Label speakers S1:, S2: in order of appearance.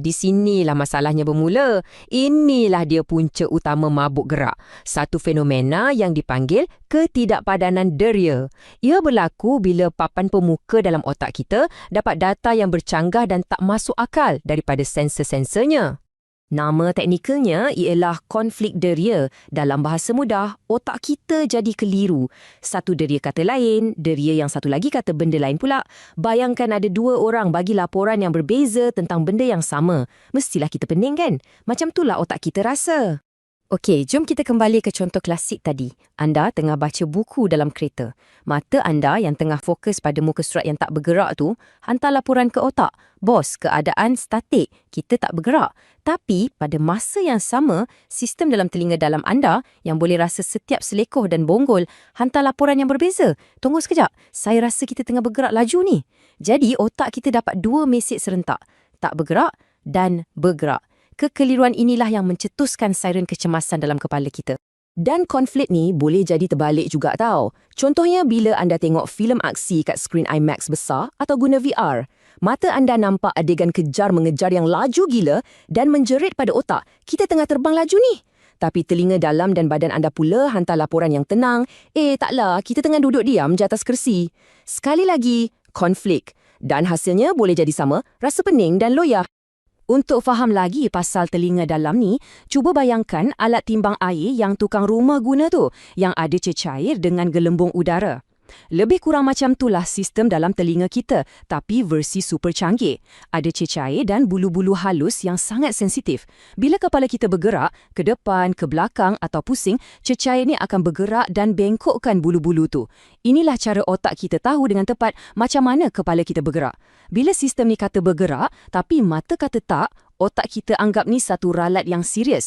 S1: Di sinilah masalahnya bermula. Inilah dia punca utama mabuk gerak. Satu fenomena yang dipanggil ketidakpadanan deria. Ia berlaku bila papan pemuka dalam otak kita dapat data yang bercanggah dan tak masuk akal daripada sensor-sensornya.
S2: Nama teknikalnya ialah konflik deria. Dalam bahasa mudah, otak kita jadi keliru. Satu deria kata lain, deria yang satu lagi kata benda lain pula. Bayangkan ada dua orang bagi laporan yang berbeza tentang benda yang sama. Mestilah kita pening kan? Macam itulah otak kita rasa. Okey, jom kita kembali ke contoh klasik tadi. Anda tengah baca buku dalam kereta. Mata anda yang tengah fokus pada muka surat yang tak bergerak tu, hantar laporan ke otak. Bos, keadaan statik. Kita tak bergerak. Tapi, pada masa yang sama, sistem dalam telinga dalam anda yang boleh rasa setiap selekoh dan bonggol, hantar laporan yang berbeza. Tunggu sekejap, saya rasa kita tengah bergerak laju ni. Jadi, otak kita dapat dua mesej serentak. Tak bergerak dan bergerak. Kekeliruan inilah yang mencetuskan siren kecemasan dalam kepala kita. Dan konflik ni boleh jadi terbalik juga tau. Contohnya bila anda tengok filem aksi kat skrin IMAX besar atau guna VR. Mata anda nampak adegan kejar-mengejar yang laju gila dan menjerit pada otak, kita tengah terbang laju ni. Tapi telinga dalam dan badan anda pula hantar laporan yang tenang, taklah, kita tengah duduk diam di atas kersi. Sekali lagi, konflik. Dan hasilnya boleh jadi sama, rasa pening dan loyah. Untuk faham lagi pasal telinga dalam ni, cuba bayangkan alat timbang air yang tukang rumah guna tu, yang ada cecair dengan gelembung udara. Lebih kurang macam itulah sistem dalam telinga kita, tapi versi super canggih. Ada cecair dan bulu-bulu halus yang sangat sensitif. Bila kepala kita bergerak, ke depan, ke belakang atau pusing, cecair ni akan bergerak dan bengkokkan bulu-bulu tu. Inilah cara otak kita tahu dengan tepat macam mana kepala kita bergerak. Bila sistem ni kata bergerak, tapi mata kata tak, otak kita anggap ni satu ralat yang serius.